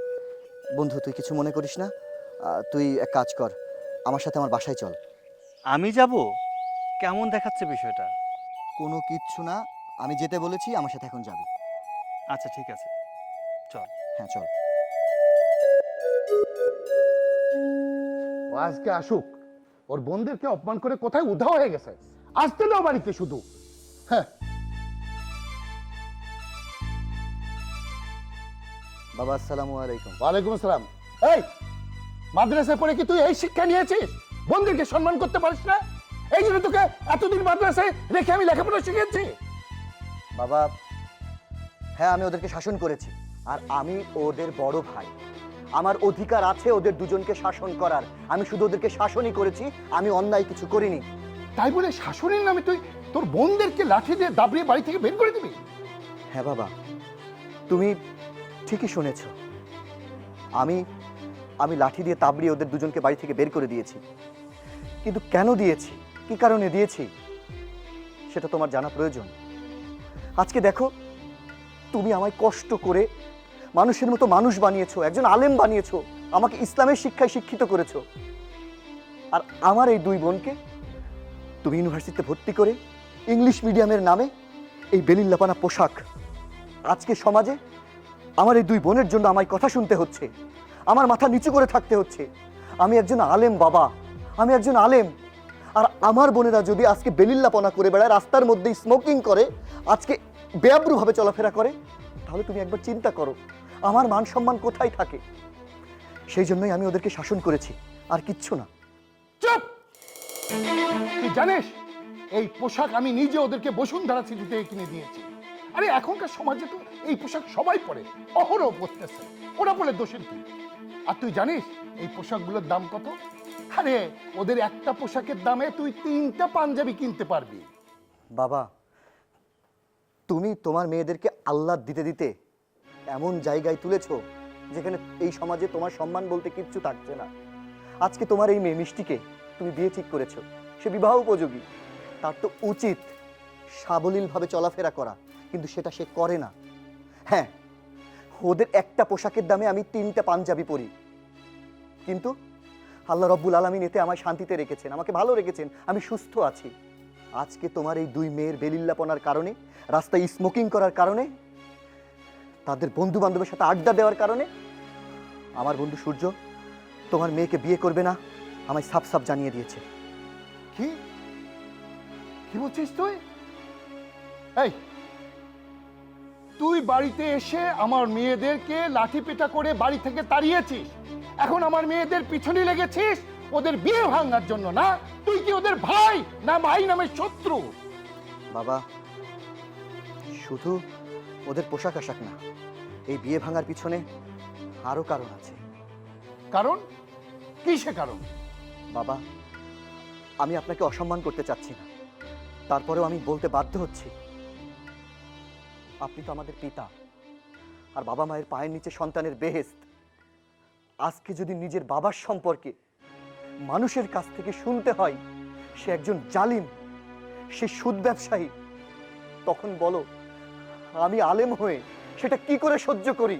বন্ধু তুই কিছু মনে করিস না, তুই এক কাজ কর, আমার সাথে আমার বাসায় চল। আমি যাব? কেমন দেখাচ্ছে বিষয়টা? কোনো কিচ্ছু না, আমি যেতে বলেছি, আমার সাথে এখন যাবি। আচ্ছা ঠিক আছে, চল। হ্যাঁ চল। ও আজকে আসুক, ওর বোনদেরকে অপমান করে কোথায় উধাও হয়ে গেছে। আসতে দাও বাড়িতে শুধু। হ্যাঁ, বাবা আসসালামু আলাইকুম। ওয়ালাইকুম আসসালাম। এই মাদ্রাসায় পড়ে কি তুই এই শিক্ষা নিয়েছিস? বোনদেরকে সম্মান করতে পারিস না? এই জন্য তোকে এতদিন মাদ্রাসায় রেখে আমি লেখাপড়া শিখেছি। বাবা হ্যাঁ, আমি ওদেরকে শাসন করেছি, আর আমি ওদের বড় ভাই। আমার অধিকার আছে ওদের দুজনকে শাসন করার। আমি শুধু ওদেরকে শাসনই করেছি, আমি অন্যায় কিছু করিনি। তাই বলে শাসনের নামে তুই তোর বোনদেরকে লাঠি দিয়ে দাবড়িয়ে বাড়ি থেকে বের করে দিবি? হ্যাঁ বাবা, তুমি ঠিকই শুনেছ। আমি আমি লাঠি দিয়ে তাবড়িয়ে ওদের দুজনকে বাড়ি থেকে বের করে দিয়েছি। কিন্তু কেন দিয়েছি, কি কারণে দিয়েছি সেটা তোমার জানা প্রয়োজন। আজকে দেখো, তুমি আমায় কষ্ট করে মানুষের মতো মানুষ বানিয়েছো, একজন আলেম বানিয়েছো, আমাকে ইসলামের শিক্ষায় শিক্ষিত করেছো। আর আমার এই দুই বোনকে তুমি ইউনিভার্সিটিতে ভর্তি করে ইংলিশ মিডিয়ামের নামে এই বেলিল্লাপানা পোশাক, আজকে সমাজে আমার এই দুই বোনের জন্য আমায় কথা শুনতে হচ্ছে, আমার মাথা নিচু করে থাকতে হচ্ছে। আমি একজন আলেম বাবা, আমি একজন আলেম। আর আমার বোনেরা যদি আজকে বেলিল্লাপনা করে বেড়ায়, রাস্তার মধ্যেই স্মোকিং করে, আজকে বেআব্রুভাবে চলাফেরা করে, তাহলে তুমি একবার চিন্তা করো আমার মান সম্মান কোথায় থাকে। সেই জন্যই আমি ওদেরকে শাসন করেছি, আর কিচ্ছু না। চুপ! তুই জানিস এই পোশাক আমি নিজে ওদেরকে বসুন্ধরা সিটিতে কিনে দিয়েছি। আরে এখনকার সমাজে তো এই পোশাক সবাই পরে, অহরহ পরতেছে, ওরা বলে দোষের কি? আর তুই জানিস এই পোশাকগুলোর দাম কত? আরে ওদের একটা পোশাকের দামে তুই 3টা পাঞ্জাবি কিনতে পারবি। বাবা, তুমি তোমার মেয়েদেরকে আল্লাহ দিতে দিতে এমন জায়গায় তুলেছো যেখানে এই সমাজে তোমার সম্মান বলতে কিচ্ছু থাকছে না। আজকে তোমার এই মেয়ে মিষ্টিকে তুমি বিয়ে ঠিক করেছো, সে বিবাহ উপযোগী, তার তো উচিত সাবলীলভাবে চলাফেরা করা, কিন্তু সেটা সে করে না। হ্যাঁ, ওদের একটা পোশাকের দামে আমি 3টা পাঞ্জাবি পরি, কিন্তু আল্লাহ রব্বুল আলামিন এতে আমায় শান্তিতে রেখেছেন, আমাকে ভালো রেখেছেন, আমি সুস্থ আছি। আজকে তোমার এই দুই মেয়ের বেলিল্লাপনার কারণে, রাস্তায় স্মোকিং করার কারণে, তাদের বন্ধু বান্ধবের সাথে আড্ডা দেওয়ার কারণে আমার বন্ধু সূর্য তোমার মেয়েকে বিয়ে করবে না আমায় সাফ সাফ জানিয়ে দিয়েছে। কি কি বলছিস তুই? এই, তুই বাড়িতে এসে আমার মেয়েদেরকে লাঠি পেটা করে বাড়ি থেকে তাড়িয়েছিস, এখন আমার মেয়েদের পিছনে লেগেছিস ওদের বিয়ে ভাঙার জন্য, না? তুই কি ওদের ভাই না ভাই নামের শত্রু? বাবা, শুধু ওদের পোশাক আশাক না, এই বিয়ে ভাঙার পিছনে আরো কারণ আছে। কারণ কি সে কারণ? বাবা, আমি আপনাকে অসম্মান করতে চাচ্ছি না, তারপরেও আমি বলতে বাধ্য হচ্ছি। আপনি তো আমাদের পিতা, আর বাবা মায়ের পায়ের নিচে সন্তানের বেহেশত। আজকে যদি নিজের বাবার সম্পর্কে মানুষের কাছ থেকে শুনতে হয় সে একজন জালিম, সে সুদ ব্যবসায়ী, তখন বলো আমি আলেম হয়ে সেটা কি করে সহ্য করি?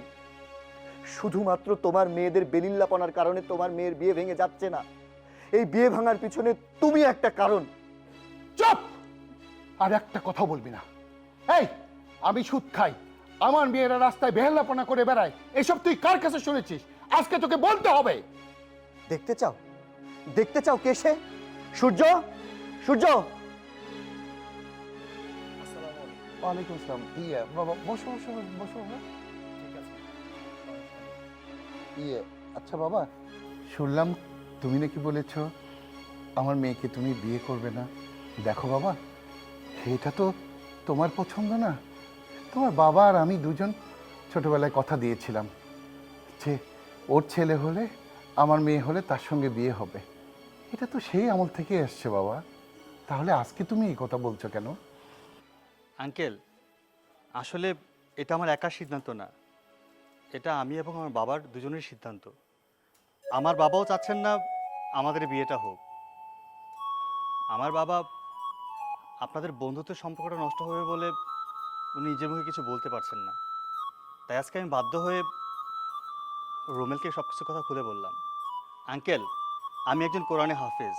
শুধুমাত্র তোমার মেয়েদের বেলিল্লাপনার কারণে তোমার মেয়ের বিয়ে ভেঙে যাচ্ছে না, এই বিয়ে ভাঙার পিছনে তুমি একটা কারণ। চুপ! আর একটা কথা বলবি না। এই, আমি সুদ খাই, আমার মেয়েরা রাস্তায় বেহাল্লাপনা করে বেড়ায়, এসব তুই কার কাছে শুনেছিস? আজকে তোকে বলতে হবে। দেখতে চাও? দেখতে চাও কে সে? সূর্য, সূর্য। ওয়ালাইকুম আসসালাম। ইয়ে বাবা, বসো বসো বসো বাবা। ইয়ে, আচ্ছা বাবা, শুনলাম তুমি নাকি বলেছ আমার মেয়েকে তুমি বিয়ে করবে না। দেখো বাবা, এটা তো তোমার পছন্দ না। তোমার বাবা আর আমি দুজন ছোটবেলায় কথা দিয়েছিলাম যে ওর ছেলে হলে আমার মেয়ে হলে তার সঙ্গে বিয়ে হবে। এটা তো সেই আমল থেকে এসছে বাবা। তাহলে আজকে তুমি এই কথা বলছো কেন? আঙ্কেল, আসলে এটা আমার একার সিদ্ধান্ত না, এটা আমি এবং আমার বাবার দুজনের সিদ্ধান্ত। আমার বাবাও চাচ্ছেন না আমাদের বিয়েটা হোক। আমার বাবা আপনাদের বন্ধুত্বের সম্পর্কটা নষ্ট হবে বলে উনি নিজের মুখে কিছু বলতে পারছেন না, তাই আজকে আমি বাধ্য হয়ে রোমেলকে সব কিছু কথা খুলে বললাম। আঙ্কেল, আমি একজন কোরআনে হাফেজ,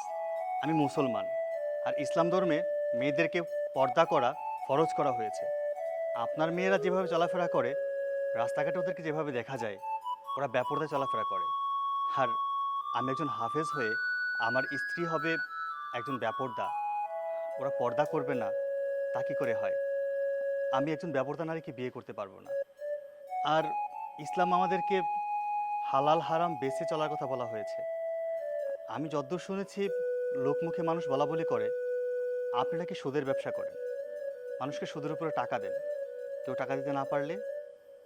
আমি মুসলমান, আর ইসলাম ধর্মে মেয়েদেরকে পর্দা করা ফরজ করা হয়েছে। আপনার মেয়েরা যেভাবে চলাফেরা করে, রাস্তাঘাটে ওদেরকে যেভাবে দেখা যায়, ওরা বেপরদায় চলাফেরা করে। আর আমি একজন হাফেজ হয়ে আমার স্ত্রী হবে একজন বেপরদা, ওরা পর্দা করবে না, তা কী করে হয়? আমি একজন বেপরদা নারীকে বিয়ে করতে পারবো না। আর ইসলাম আমাদেরকে হালাল হারাম বেছে চলার কথা বলা হয়েছে। আমি যতদূর শুনেছি, লোকমুখে মানুষ বলা বলি করে আপনি নাকি সুদের ব্যবসা করেন, মানুষকে সুদের উপরে টাকা দেন, কেউ টাকা দিতে না পারলে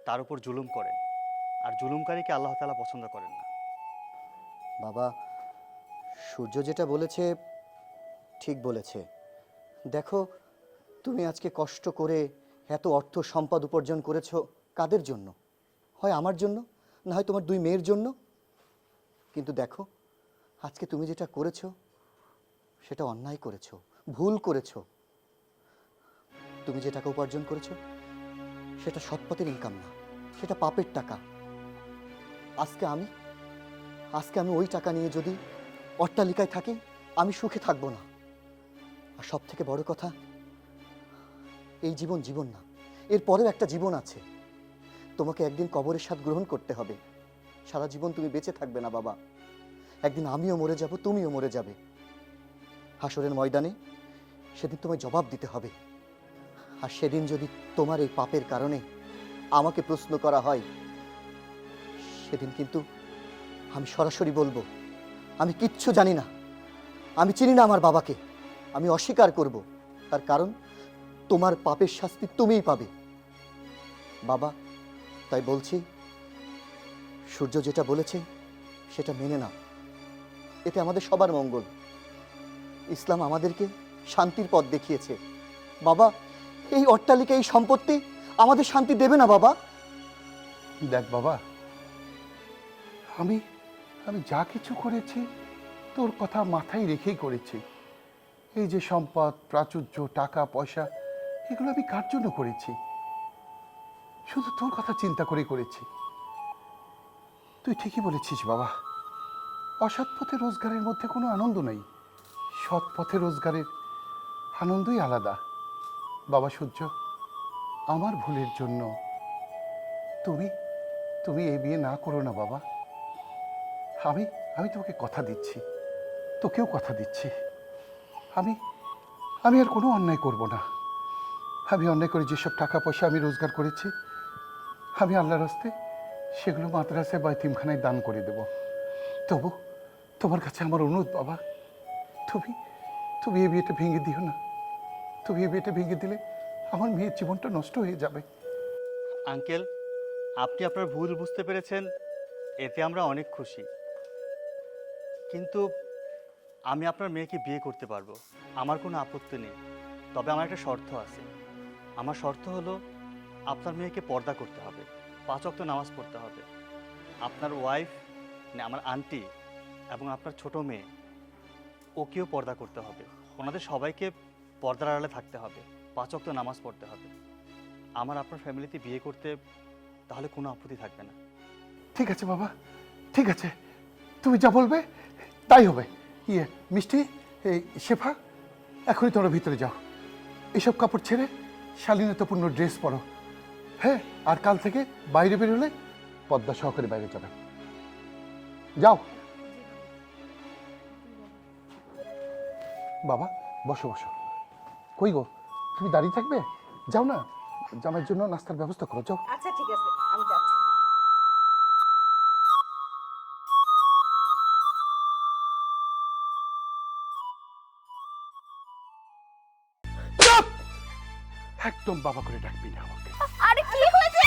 তার উপর জুলুম করেন, আর জুলুমকারীকে আল্লাহ তাআলা পছন্দ করেন না। বাবা, সূর্য যেটা বলেছে ঠিক বলেছে। দেখো, তুমি আজকে কষ্ট করে এত অর্থ সম্পদ উপার্জন করেছো কাদের জন্য? হয় আমার জন্য, না হয় তোমার দুই মেয়ের জন্য। কিন্তু দেখো, আজকে তুমি যেটা করেছো সেটা অন্যায় করেছো, ভুল করেছো। তুমি যে টাকা উপার্জন করেছো সেটা সৎপথের ইনকাম না, সেটা পাপের টাকা। আজকে আমি ওই টাকা নিয়ে যদি অট্টালিকায় থাকি, আমি সুখে থাকবো না। আর সব থেকে বড় কথা, এই জীবন জীবন না, এর পরেও একটা জীবন আছে। তোমাকে একদিন কবরের স্বাদ গ্রহণ করতে হবে। সারা জীবন তুমি বেঁচে থাকবে না বাবা, একদিন আমিও মরে যাব, তুমিও মরে যাবে। হাসরের ময়দানে সেদিন তোমায় জবাব দিতে হবে। আর সেদিন যদি তোমার এই পাপের কারণে আমাকে প্রশ্ন করা হয়, সেদিন কিন্তু আমি সরাসরি বলবো আমি কিচ্ছু জানি না, আমি চিনি না আমার বাবাকে। আমি অস্বীকার করব, তার কারণ তোমার পাপের শাস্তি তুমিই পাবে বাবা। তাই বলছি, সূর্য যেটা বলেছে সেটা মেনে নাও, এতে আমাদের সবার মঙ্গল। ইসলাম আমাদেরকে শান্তির পথ দেখিয়েছে বাবা। এই অট্টালিকা, এই সম্পত্তি আমাদের শান্তি দেবে না বাবা। দেখ বাবা, আমি যা কিছু করেছি তোর কথা মাথায় রেখেই করেছি। এই যে সম্পদ, প্রাচুর্য, টাকা পয়সা, এগুলো আমি কার জন্য করেছি? শুধু তোর কথা চিন্তা করে করেছি। তুই ঠিকই বলেছিস বাবা, অসৎ পথে রোজগারের মধ্যে কোনো আনন্দ নেই, সৎ পথে রোজগারের আনন্দই আলাদা। বাবা সূর্য, আমার ভুলের জন্য তুমি এই বিয়ে না করো না বাবা। আমি আমি তোমাকে কথা দিচ্ছি, তোকেও কথা দিচ্ছি, আমি আমি আর কোনো অন্যায় করব না। আমি অন্যায় করে যেসব টাকা পয়সা আমি রোজগার করেছি, আমি আল্লাহর রাস্তে সেগুলো মাদ্রাসায় বা এতিমখানায় দান করে দেব। তবু তোমার কাছে আমার অনুরোধ বাবা, তুমি তুমি এই বিয়েটা ভেঙে দিও না। তুমি এই বিয়েটা ভেঙে দিলে আমার মেয়ের জীবনটা নষ্ট হয়ে যাবে। আঙ্কেল, আপনি আপনার ভুল বুঝতে পেরেছেন, এতে আমরা অনেক খুশি। কিন্তু আমি আপনার মেয়েকে বিয়ে করতে পারবো, আমার কোনো আপত্তি নেই। তবে আমার একটা শর্ত আছে। আমার শর্ত হলো আপনার মেয়েকে পর্দা করতে হবে, 5 ওয়াক্ত নামাজ পড়তে হবে। আপনার ওয়াইফ, আমার আন্টি এবং আপনার ছোট মেয়ে, ওকেও পর্দা করতে হবে। ওনাদের সবাইকে পর্দার আড়ালে থাকতে হবে, 5 ওয়াক্ত নামাজ পড়তে হবে। আমার আপনার ফ্যামিলিতে বিয়ে করতে তাহলে কোনো আপত্তি থাকবে না। ঠিক আছে বাবা, ঠিক আছে, তুমি যা বলবে তাই হবে। মিষ্টি, এই শেফা, এখনই তোমরা ভিতরে যাও। এসব কাপড় ছেড়ে শালীনতাপূর্ণ ড্রেস পরো, হ্যাঁ? আর কাল থেকে বাইরে বেরোলে পর্দা সহকারে বাইরে যাবে। যাও বাবা, বসো বসো। কই গো, তুমি দাঁড়িয়ে থাকবে? যাও না, জামাইয়ের জন্য নাস্তার ব্যবস্থা করো, যাও। আচ্ছা ঠিক আছে, আমি যাচ্ছি। চুপ! একদম বাবা করে ডাকবি না আমাকে। আরে কি হয়েছে?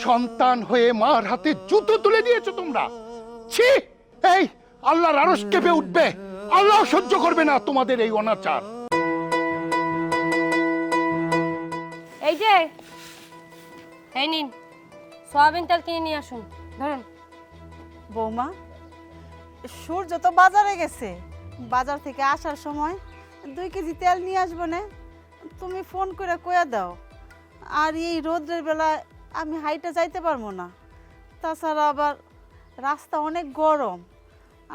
সন্তান হয়ে মার হাতে জুতো তুলে দিয়েছো তোমরা। ছি! এই আল্লাহর আরশ কেঁপে উঠবে। আল্লাহ সহ্য করবে না তোমাদের এই অনাচার। এই যে, এই নিন সয়াবিন তেল কিনে নিয়ে আসুন, ধরুন। বৌমা, সূর্য তো বাজারে গেছে, বাজার থেকে আসার সময় 2 কেজি তেল নিয়ে আসবো না? তুমি ফোন করে কয়ে দাও। আর এই রোদ্রের বেলায় আমি হাইটে যাইতে পারবো না। তাছাড়া আবার রাস্তা অনেক গরম,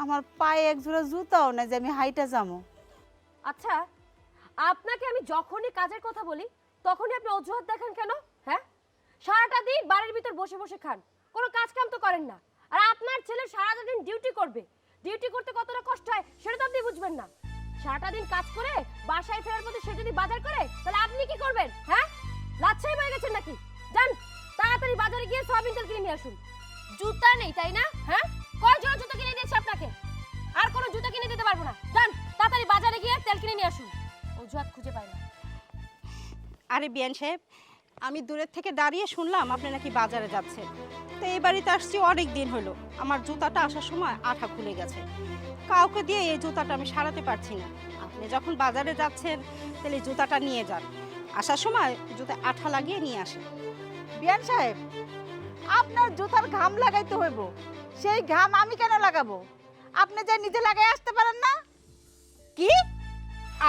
আমার পায়ে এক জোড়া জুতাও না যে আমি হাইটে যাবো। আচ্ছা, আপনাকে আমি যখনই কাজের কথা বলি তখনই আপনি অজুহাত দেখেন কেন? হ্যাঁ, সারাটা দিন বাড়ির ভিতর বসে বসে খান, কোনো কাজ কাম তো করেন না। আর আপনার ছেলে সারাটা দিন ডিউটি করবে, ডিউটি করতে কতটা কষ্ট হয় সেটা তো আপনি বুঝবেন না। সারাটা দিন কাজ করে বাসায় ফেরার পথে সে যদি বাজার করে তাহলে আপনি কি করবেন? হ্যাঁ, লাচ্ছাই হয়ে গেছেন নাকি? যান তাড়াতাড়ি বাজারে গিয়ে সয়াবিন তেল কিনে নিয়ে আসুন। জুতা নেই তাই না? হ্যাঁ, কয় জোড়া জুতা কিনে দিয়েছি আপনাকে, আর কোনো জুতা কিনে দিতে পারবো না। যান তাড়াতাড়ি বাজারে গিয়ে তেল কিনে নিয়ে আসুন। অজুহাত খুঁজে পাই না। আরে বিয়ান সাহেব, আমি দূরের থেকে দাঁড়িয়ে শুনলাম আপনি নাকি বাজারে যাচ্ছেন। তো এই বাড়িতে আসছি অনেক দিন হলো, আমার জুতাটা আসার সময় আঠা খুলে গেছে। কাউকে দিয়ে এই জুতাটা আমি সারাতে পারছি না। আপনি যখন বাজারে যাচ্ছেন তাহলে জুতাটা নিয়ে যান, আসার সময় জুতা আঠা লাগিয়ে নিয়ে আসেন। বিয়ান সাহেব, আপনার জুতার ঘাম লাগাইতে হইব, সেই ঘাম আমি কেন লাগাবো? আপনি যে নিজে লাগাই আসতে পারেন না? কি?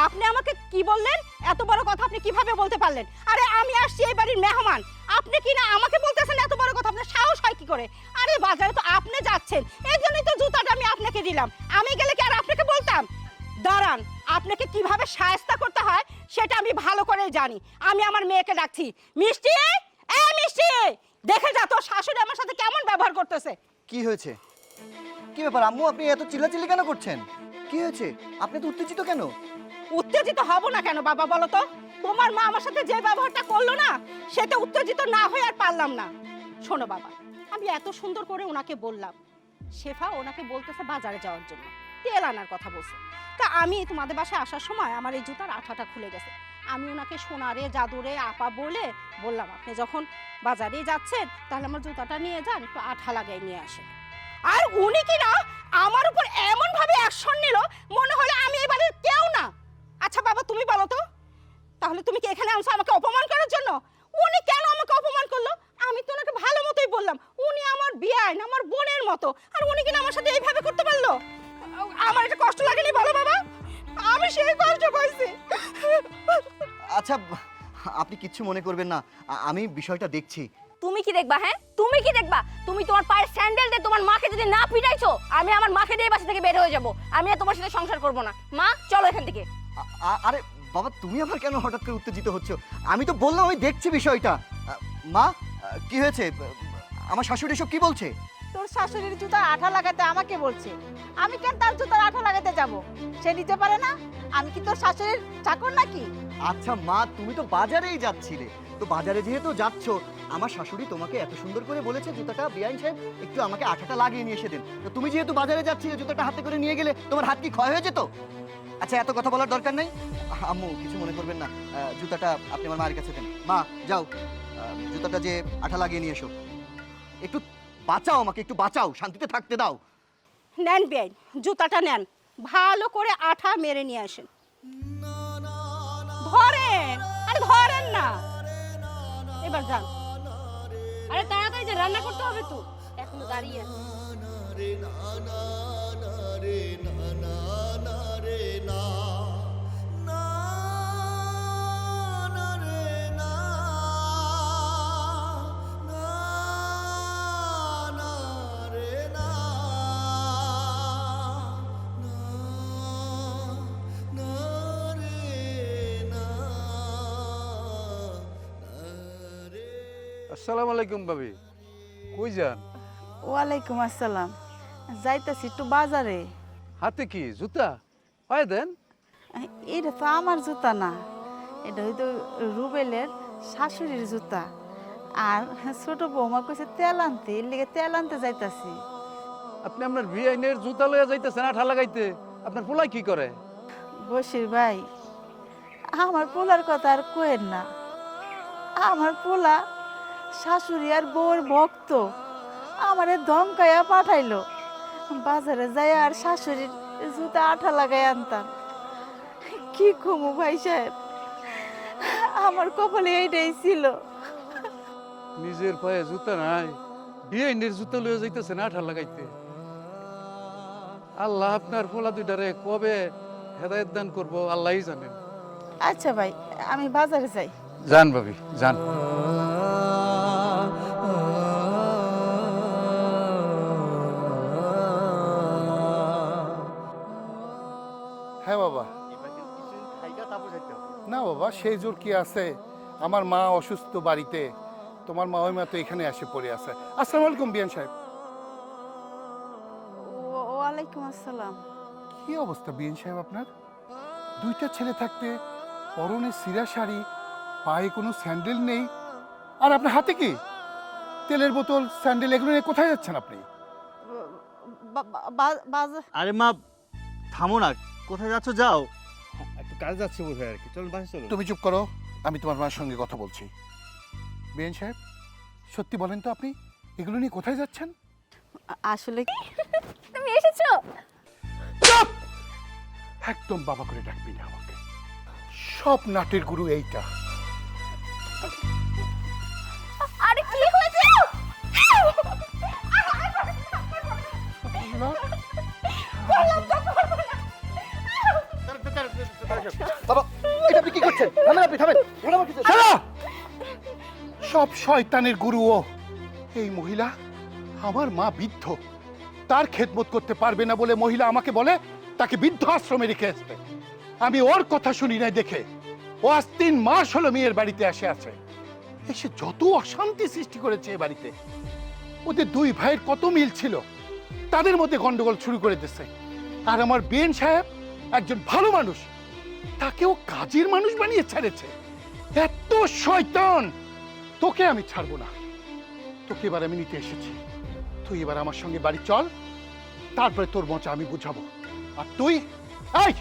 আপনি আমাকে কি বললেন? এত বড় কথা আপনি কিভাবে বলতে পারলেন? আরে আমি আসছি এই বাড়ির মেহমান, আপনি কি না আমাকে বলতেছেন এত বড় কথা? আপনার সাহস হয় কি করে? আরে বাজারে তো আপনি যাচ্ছেন, এই জন্যই তো জুতাটা আমি আপনাকে দিলাম। আমি গেলে কি আর আপনাকে বলতাম? দাঁড়ান, আপনাকে কিভাবে শায়েস্তা করতে হয় সেটা আমি ভালো করেই জানি। আমি আমার মেয়েকে ডাকছি। মিষ্টি, এই মিষ্টি, দেখে যা তোর শাশুড়ি আমার সাথে কেমন ব্যবহার করতেছে। কি হয়েছে? কি ব্যাপার আম্মু, আপনি এত চিল্লাচিল্লি কেন করছেন? কি হয়েছে? আপনি তো উত্তেজিত কেন? উত্তেজিত হব না কেন বাবা, বলো তো? তোমার মা আমার সাথে যে ব্যবহারটা করলো না, সেটা উত্তেজিত না হয়ে আর পারলাম না। শোনো বাবা, আমি এত সুন্দর করে ওনাকে বললাম, শেফা ওনাকে বলতেছে বাজারে যাওয়ার জন্য, তেল আনার কথা বলছে। তা আমি তোমাদের বাসায় আসার সময় আমার এই জুতার আঠাটা খুলে গেছে। আমি ওনাকে সোনারে জাদুরে আপা বলে বললাম, আপনি যখন বাজারে যাচ্ছেন তাহলে আমার জুতাটা নিয়ে যান, একটু আঠা লাগাই নিয়ে আসেন। আর উনি কি না আমার উপর এমন ভাবে অ্যাকশন নিল মনে হলো আমি এই বাড়ির কেউ না। আচ্ছা বাবা, তুমি বলো তো, তাহলে তুমি কি এখানে আনছো আমাকে অপমান করার জন্য? উনি কেন আমাকে অপমান করলো? আমি তো ওনাকে ভালো মতোই বললাম, উনি আমার বিয়ান, আমার বোনের মতো, আর উনি কিনা আমার সাথে এইভাবে করতে পারলো? আমার এটা কষ্ট লাগেনি বলো বাবা? আমি সেই কষ্ট পাইছি। আচ্ছা, আপনি কিচ্ছু মনে করবেন না, আমি বিষয়টা দেখছি। তুমি কি দেখবা? হ্যাঁ, তুমি কি দেখবা? তুমি তোমার পায়ের স্যান্ডেল দিয়ে তোমার মাকে যদি না পিটাইছো, আমি আমার মাকে দিয়ে বাসা থেকে বের হয়ে যাব। আমি আর তোমার সাথে সংসার করব না। মা চলো এখান থেকে। আরে বাবা, তুমি আবার কেন হঠাৎ করে উত্তেজিত হচ্ছ? আমি তো বললাম আমি দেখছি বিষয়টা। মা, কি হয়েছে? আমার শাশুড়ি এসব কি বলছে? তোর শাশুড়ির জুতার আঠা লাগাতে আমাকে বলছে। আমি কেন তার জুতার আঠা লাগাতে যাব? সে নিতে পারে না? আমি কি তোর শাশুড়ির চাকর নাকি? আচ্ছা মা, তুমি তো বাজারেই যাচ্ছিলে, তো বাজারে যেহেতু যাচ্ছ, আমার শাশুড়ি তোমাকে এত সুন্দর করে বলেছে জুতাটা বিআইন সাহেব একটু আমাকে আঠাটা লাগিয়ে নিয়ে এসে দিন। তো তুমি যেহেতু বাজারে যাচ্ছিলে, জুতাটা হাতে করে নিয়ে গেলে তোমার হাত কি ক্ষয় হয়ে যেত? আচ্ছা এত কথা বলার দরকার নেই। আম্মু কিছু মনে করবেন না, জুতাটা আপনি আমার মায়ের কাছে দেন। মা যাও, জুতাটা যে আঠা লাগিয়ে নিয়ে এসো। একটু বাঁচাও আমাকে, একটু বাঁচাও, শান্তিতে থাকতে দাও। নেন বেআইন, জুতাটা নেন, ভালো করে আঠা মেরে নিয়ে আসেন। ধরেন, আরে ধরেন না, এবার যান। আরে তাড়াতাড়ি যে রান্না করতে হবে তো, এখনো দাঁড়িয়ে আছে। আসসালামু আলাইকুম ভাবি, কই যান? ওয়ালাইকুম আসসালাম। যাইতাছি একটু বাজারে। হাতে কি জুতা? হয় দেন। এটা তো আমার জুতা না, এটা হয়তো রুবেলের শাশুড়ির জুতা। আর ছোট বৌমা কইছে তেল আনতে, এর লেগে তেল আনতে যাইতাছি। আপনি আপনার বিআইনের জুতা লইয়া যাইতেছেন আঠা লাগাইতে, আপনার পোলাই কি করে? বশির ভাই, আমার পোলার কথা আর কোয়েন না। আমার পোলা শাশুড়ি আর বউর ভক্ত, আমারে ধমকাইয়া পাঠাইলো বাজারে যাই আর শাশুড়ির জুতা আঠা লাগাই আনতাম। কি কমু ভাই সাহেব, আমার কপালে এইটাই ছিল। নিজের পায়ে জুতা নাই, বিআইনের জুতা লইয়া যাইতেছেন আঠা লাগাইতে। আল্লাহ আপনার পোলা দুইটারে কবে হেদায়েত দান করবো আল্লাহই জানেন। আচ্ছা ভাই, আমি বাজারে যাই। যান ভাবি যান। হ্যাঁ বাবা। না বাবা, সেই জোর কি আছে? আমার মা অসুস্থ বাড়িতে, তোমার মা ওই মা তো এখানে এসে পড়ে আছে। আসসালামু আলাইকুম বিয়ান সাহেব। ওয়ালাইকুম আসসালাম। কি অবস্থা বিয়ান সাহেব আপনার? দুইটা ছেলে থাকতে পরনে সিরা শাড়ি, পায়ে কোনো স্যান্ডেল নেই, আর আপনার হাতে কি তেলের বোতল, স্যান্ডেল, এগুলো নিয়ে কোথায় যাচ্ছেন আপনি? বাজার। আরে মা থামো না, কোথায় যাচ্ছ? যাও, একটু কাজ যাচ্ছে বোধ হয় আর কি। চলো বাসে চলো। তুমি চুপ করো, আমি তোমার মার সঙ্গে কথা বলছি। বিয়ান সাহেব সত্যি বলেন তো, আপনি এগুলো নিয়ে কোথায় যাচ্ছেন? আসলে তুমি এসেছো? চুপ! একদম বাবা করে ডাকবি না আমাকে। সব নাটের গুরু এইটা। আরে কি হয়েছে? বাবা এটা আপনি কি করছেন? থামেন, আপনি থামেন। শালা! সব শয়তানের গুরু ও। এই মহিলা, আমার মা বৃদ্ধ, তার খেদমত করতে পারবে না বলে মহিলা আমাকে বলে তাকে বৃদ্ধ আশ্রমে রেখে আসতে। আমি ওর কথা শুনি নাই দেখে ও আজ 3 মাস হলো মেয়ের বাড়িতে আছে। এসে যত অশান্তি সৃষ্টি করেছে এ বাড়িতে। ওদের 2 ভাইয়ের কত মিল ছিল, তাদের মধ্যে গন্ডগোল শুরু করে দিচ্ছে। আর আমার বিএন সাহেব একজন ভালো মানুষ, তাকেও কাজের মানুষ বানিয়ে ছেড়েছে। এত শয়তান! তোকে আমি ছাড়বো না, তোকে এবার আমি নিতে এসেছি। তুই এবার আমার সঙ্গে বাড়ি চল, তারপরে তোর মজা আমি বুঝাবো। আর তুই, এই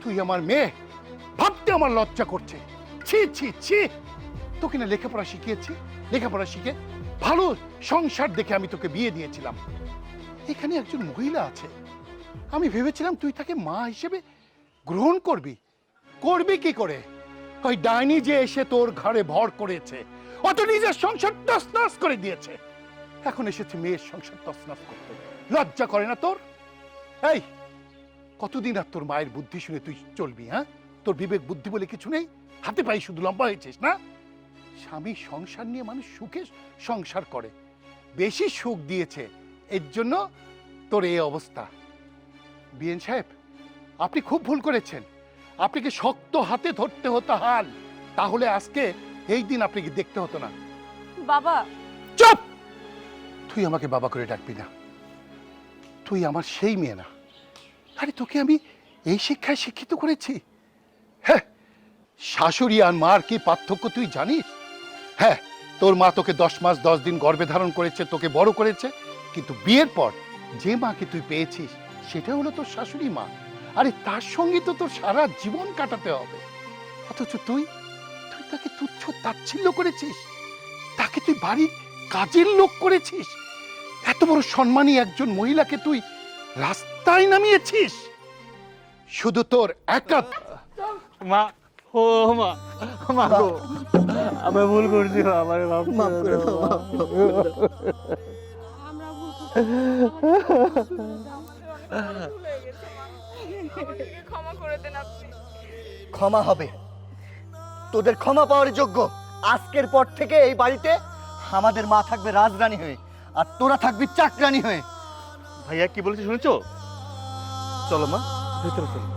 তুই আমার মেয়ে, ভাবতে আমার লজ্জা করছে। ছি ছি ছি! তোকে না লেখাপড়া শিখিয়েছি, লেখাপড়া শিখে ভালো সংসার দেখে আমি তোকে বিয়ে দিয়েছিলাম। এখানে একজন মহিলা আছে, আমি ভেবেছিলাম তুই তাকে মা হিসেবে গ্রহণ করবি। করবি কি করে? ওই ডাইনি যে এসে তোর ঘরে ভর করেছে, অত নিজের সংসার তছনছ করে দিয়েছে। এখন এসেছে মেয়ের সংসার তছনছ করতে। লজ্জা করে না তোর? এই কতদিন আর তোর মায়ের বুদ্ধি শুনে তুই চলবি? হ্যাঁ, তোর বিবেক বুদ্ধি বলে কিছু নেই? হাতে পায়ে শুধু লম্বা হয়েছিস না? স্বামী সংসার নিয়ে মানুষ সুখে সংসার করে, বেশি সুখ দিয়েছে, এর জন্য তোর এই অবস্থা। বিএন সাহেব আপনি খুব ভুল করেছেন। আপনাকে শক্ত হাতে ধরতে হতো হাল, তাহলে আজকে এই দিন আপনাকে দেখতে হতো না। বাবা, চুপ! তুই আমাকে বাবা করে ডাকবি না, তুই আমার সেই মেয়ে না। আরে তোকে আমি এই শিক্ষায় শিক্ষিত করেছি। হ্যাঁ, শাশুড়ি আর মার কি পার্থক্য তুই জানিস? হ্যাঁ, তোর মা তোকে 10 মাস 10 দিন গর্ভে ধারণ করেছে, তোকে বড় করেছে, কিন্তু বিয়ের পর যে মাকে তুই পেয়েছিস সেটা হলো তোর শাশুড়ি মা। আরে তার সঙ্গে তো তোর সারা জীবন কাটাতে হবে। অথচ তুই তুই তাকে তুচ্ছ তাচ্ছিল্য করেছিস, তাকে তুই বাড়ির কাজের লোক করেছিস। এত বড় সম্মানী একজন মহিলাকে তুই রাস্তায় নামিয়েছিস শুধু তোর একা। মা, ও মা, মা গো, আমি ভুল করছি, আমার মাফ করে দাও। ক্ষমা করে দেন আপনি। ক্ষমা হবে, তোদের ক্ষমা পাওয়ার যোগ্য। আজকের পর থেকে এই বাড়িতে আমাদের মা থাকবে রাজরানী হয়ে, আর তোরা থাকবি চাকরানী হয়ে। ভাইয়া কি বলেছে শুনেছো? চলো মা, ভেতরে চলো।